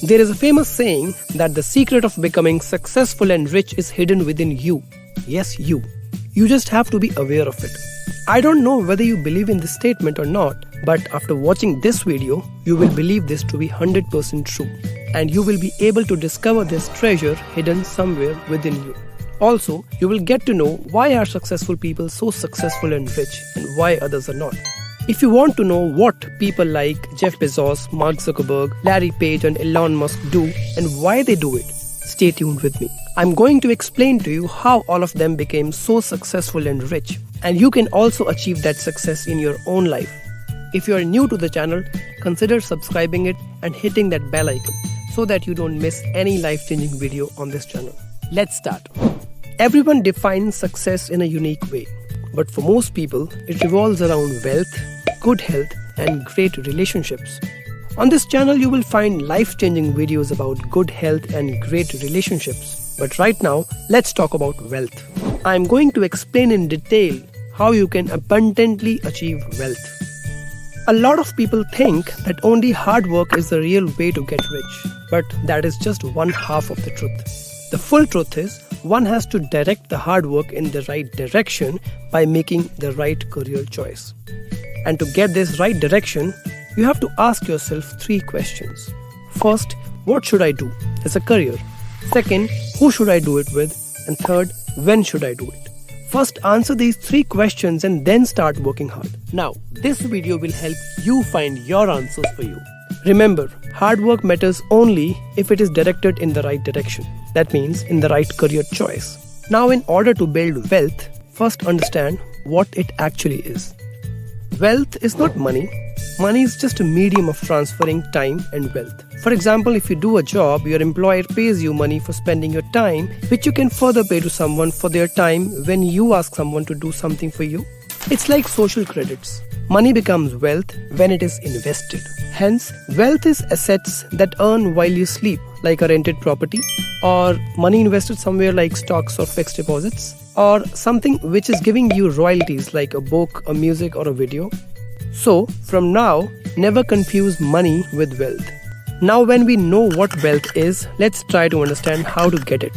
There is a famous saying that the secret of becoming successful and rich is hidden within you. Yes, you. You just have to be aware of it. I don't know whether you believe in this statement or not, but after watching this video, you will believe this to be 100% true. And you will be able to discover this treasure hidden somewhere within you. Also, you will get to know why are successful people so successful and rich and why others are not. If you want to know what people like Jeff Bezos, Mark Zuckerberg, Larry Page and Elon Musk do and why they do it, stay tuned with me. I'm going to explain to you how all of them became so successful and rich, and you can also achieve that success in your own life. If you are new to the channel, consider subscribing it and hitting that bell icon so that you don't miss any life-changing video on this channel. Let's start. Everyone defines success in a unique way, but for most people, it revolves around wealth, good health, and great relationships. On this channel, you will find life-changing videos about good health and great relationships. But right now, let's talk about wealth. I am going to explain in detail how you can abundantly achieve wealth. A lot of people think that only hard work is the real way to get rich, but that is just one half of the truth. The full truth is, one has to direct the hard work in the right direction by making the right career choice. And to get this right direction, you have to ask yourself 3 questions. First, what should I do as a career? Second, who should I do it with? And third, when should I do it? First, answer these 3 questions and then start working hard. Now, this video will help you find your answers for you. Remember, hard work matters only if it is directed in the right direction. That means in the right career choice. Now, in order to build wealth, first understand what it actually is. Wealth is not money. Money is just a medium of transferring time and wealth. For example, if you do a job, your employer pays you money for spending your time, which you can further pay to someone for their time when you ask someone to do something for you. It's like social credits. Money becomes wealth when it is invested. Hence, wealth is assets that earn while you sleep, like a rented property, or money invested somewhere like stocks or fixed deposits, or something which is giving you royalties like a book, a music, or a video. So, from now, never confuse money with wealth. Now, when we know what wealth is, let's try to understand how to get it.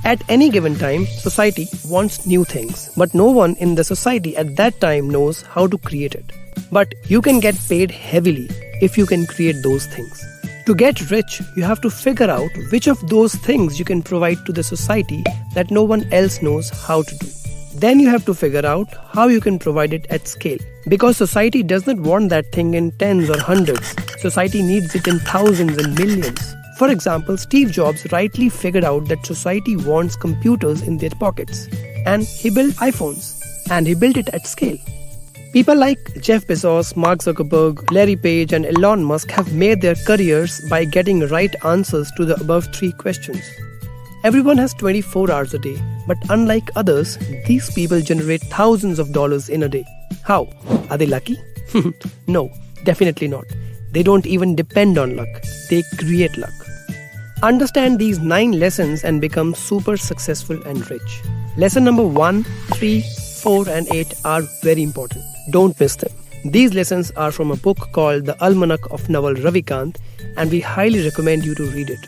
At any given time, society wants new things, but no one in the society at that time knows how to create it. But you can get paid heavily if you can create those things. To get rich, you have to figure out which of those things you can provide to the society that no one else knows how to do. Then you have to figure out how you can provide it at scale. Because society does not want that thing in tens or hundreds. Society needs it in thousands and millions. For example, Steve Jobs rightly figured out that society wants computers in their pockets. And he built iPhones. And he built it at scale. People like Jeff Bezos, Mark Zuckerberg, Larry Page and Elon Musk have made their careers by getting right answers to the above 3 questions. Everyone has 24 hours a day, but unlike others, these people generate thousands of dollars in a day. How? Are they lucky? No, definitely not. They don't even depend on luck. They create luck. Understand these 9 lessons and become super successful and rich. Lesson number 1, 3, 4 and 8 are very important. Don't miss them. These lessons are from a book called The Almanack of Naval Ravikant, and we highly recommend you to read it.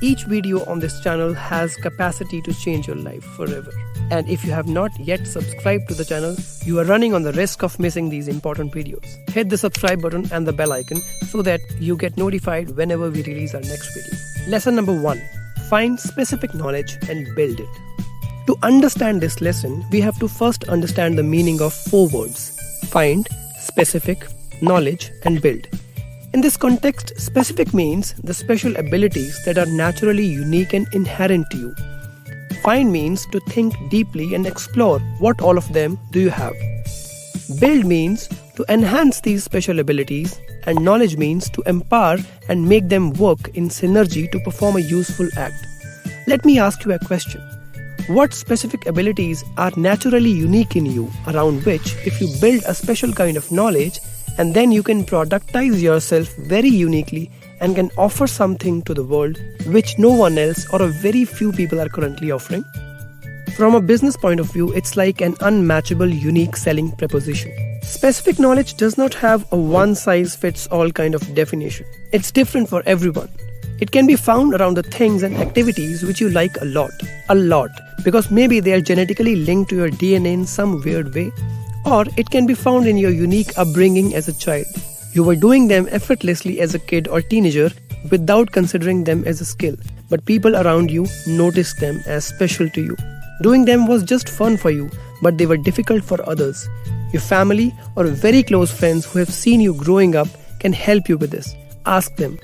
Each video on this channel has capacity to change your life forever. And if you have not yet subscribed to the channel, you are running on the risk of missing these important videos. Hit the subscribe button and the bell icon so that you get notified whenever we release our next video. Lesson number 1. Find specific knowledge and build it. To understand this lesson, we have to first understand the meaning of 4 words. Find, specific, knowledge and build. In this context, specific means the special abilities that are naturally unique and inherent to you. Find means to think deeply and explore what all of them do you have. Build means to enhance these special abilities, and knowledge means to empower and make them work in synergy to perform a useful act. Let me ask you a question. What specific abilities are naturally unique in you, around which if you build a special kind of knowledge, and then you can productize yourself very uniquely and can offer something to the world which no one else or a very few people are currently offering? From a business point of view, it's like an unmatchable unique selling proposition. Specific knowledge does not have a one-size-fits-all kind of definition. It's different for everyone. It can be found around the things and activities which you like a lot, because maybe they are genetically linked to your DNA in some weird way, or it can be found in your unique upbringing as a child. You were doing them effortlessly as a kid or teenager without considering them as a skill, but people around you noticed them as special to you. Doing them was just fun for you, but they were difficult for others. Your family or very close friends who have seen you growing up can help you with this. Ask them.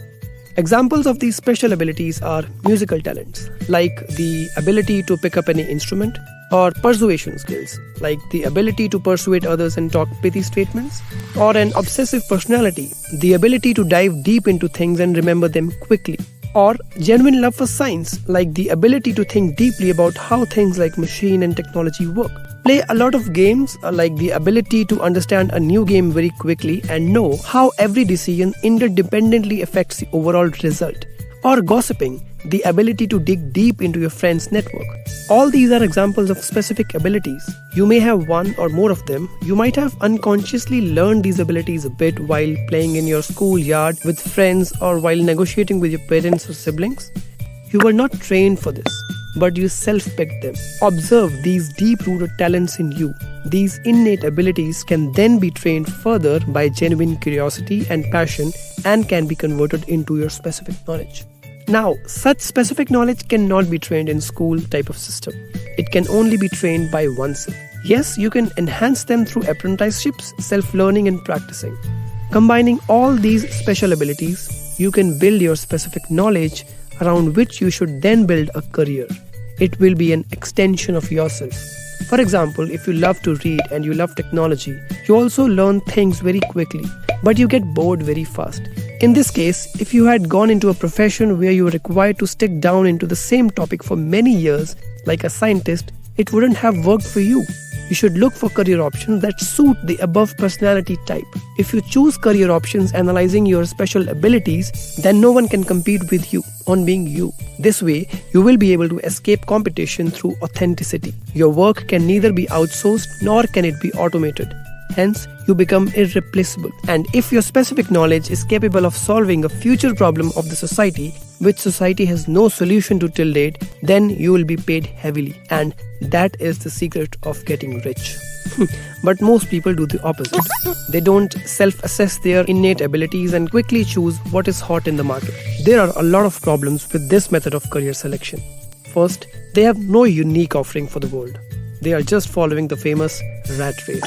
Examples of these special abilities are musical talents, like the ability to pick up any instrument, or persuasion skills, like the ability to persuade others and talk pithy statements, or an obsessive personality, the ability to dive deep into things and remember them quickly, or genuine love for science, like the ability to think deeply about how things like machine and technology work. Play a lot of games, like the ability to understand a new game very quickly and know how every decision interdependently affects the overall result. Or gossiping, the ability to dig deep into your friend's network. All these are examples of specific abilities. You may have one or more of them. You might have unconsciously learned these abilities a bit while playing in your schoolyard with friends or while negotiating with your parents or siblings. You were not trained for this, but you self-picked them. Observe these deep-rooted talents in you. These innate abilities can then be trained further by genuine curiosity and passion and can be converted into your specific knowledge. Now, such specific knowledge cannot be trained in school type of system. It can only be trained by oneself. Yes, you can enhance them through apprenticeships, self-learning and practicing. Combining all these special abilities, you can build your specific knowledge around which you should then build a career. It will be an extension of yourself. For example, if you love to read and you love technology, you also learn things very quickly, but you get bored very fast. In this case, if you had gone into a profession where you were required to stick down into the same topic for many years, like a scientist, it wouldn't have worked for you. You should look for career options that suit the above personality type. If you choose career options analyzing your special abilities, then no one can compete with you on being you. This way, you will be able to escape competition through authenticity. Your work can neither be outsourced nor can it be automated. Hence, you become irreplaceable. And if your specific knowledge is capable of solving a future problem of the society, which society has no solution to till date, then you will be paid heavily. And that is the secret of getting rich. But most people do the opposite. They don't self-assess their innate abilities and quickly choose what is hot in the market. There are a lot of problems with this method of career selection. First, they have no unique offering for the world. They are just following the famous rat race.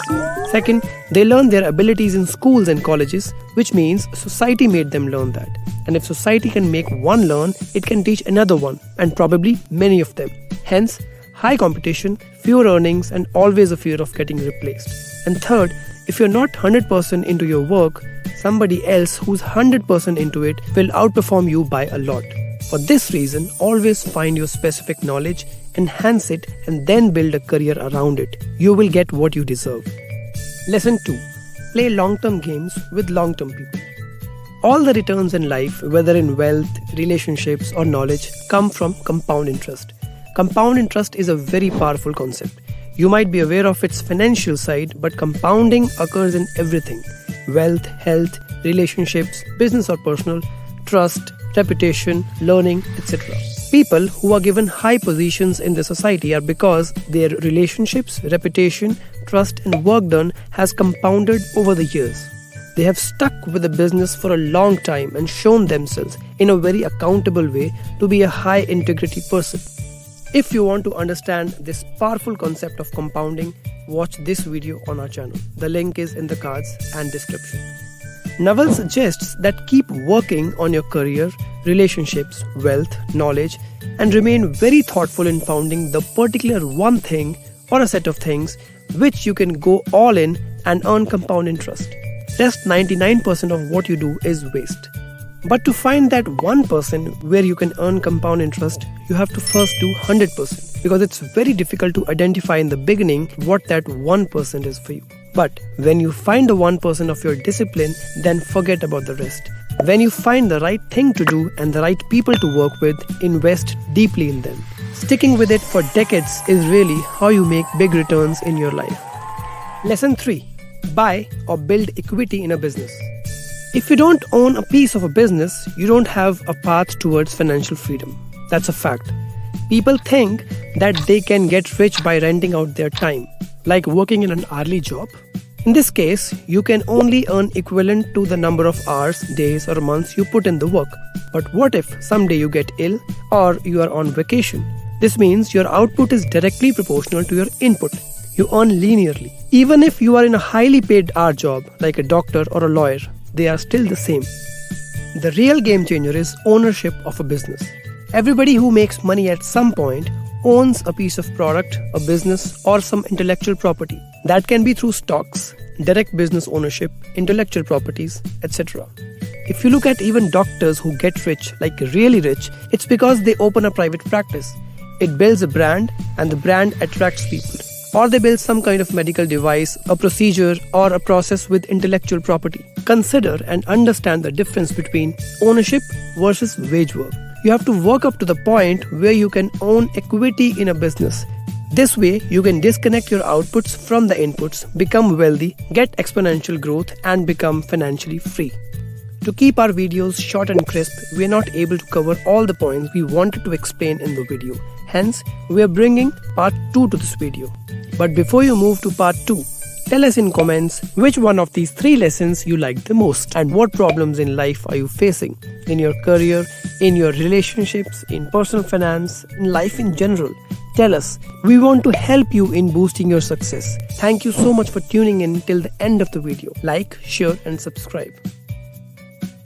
Second, they learn their abilities in schools and colleges, which means society made them learn that. And if society can make one learn, it can teach another one, and probably many of them. Hence, high competition, fewer earnings, and always a fear of getting replaced. And third, if you're not 100% into your work, somebody else who's 100% into it will outperform you by a lot. For this reason, always find your specific knowledge, enhance it, and then build a career around it. You will get what you deserve. Lesson 2. Play long-term games with long-term people. All the returns in life, whether in wealth, relationships, or knowledge, come from compound interest. Compound interest is a very powerful concept. You might be aware of its financial side, but compounding occurs in everything. Wealth, health, relationships, business or personal, trust, reputation, learning, etc. People who are given high positions in the society are because their relationships, reputation, trust and work done has compounded over the years. They have stuck with the business for a long time and shown themselves in a very accountable way to be a high integrity person. If you want to understand this powerful concept of compounding, watch this video on our channel. The link is in the cards and description. Naval suggests that keep working on your career, relationships, wealth, knowledge, and remain very thoughtful in founding the particular one thing or a set of things which you can go all in and earn compound interest. Rest 99% of what you do is waste. But to find that 1% where you can earn compound interest, you have to first do 100%, because it's very difficult to identify in the beginning what that 1% is for you. But when you find the 1% of your discipline, then forget about the rest. When you find the right thing to do and the right people to work with, invest deeply in them. Sticking with it for decades is really how you make big returns in your life. Lesson 3. Buy or build equity in a business. If you don't own a piece of a business, you don't have a path towards financial freedom. That's a fact. People think that they can get rich by renting out their time, like working in an hourly job. In this case, you can only earn equivalent to the number of hours, days, or months you put in the work. But what if someday you get ill or you are on vacation? This means your output is directly proportional to your input. You earn linearly. Even if you are in a highly paid hour job, like a doctor or a lawyer, they are still the same. The real game changer is ownership of a business. Everybody who makes money at some point owns a piece of product, a business, or some intellectual property. That can be through stocks, direct business ownership, intellectual properties, etc. If you look at even doctors who get rich, like really rich, it's because they open a private practice. It builds a brand, and the brand attracts people. Or they build some kind of medical device, a procedure, or a process with intellectual property. Consider and understand the difference between ownership versus wage work. You have to work up to the point where you can own equity in a business. This way, you can disconnect your outputs from the inputs, become wealthy, get exponential growth, and become financially free. To keep our videos short and crisp, we are not able to cover all the points we wanted to explain in the video. Hence, we are bringing part 2 to this video. But before you move to part 2, tell us in comments which one of these 3 lessons you liked the most and what problems in life are you facing in your career, in your relationships, in personal finance, in life in general. Tell us. We want to help you in boosting your success. Thank you so much for tuning in till the end of the video. Like, share and subscribe.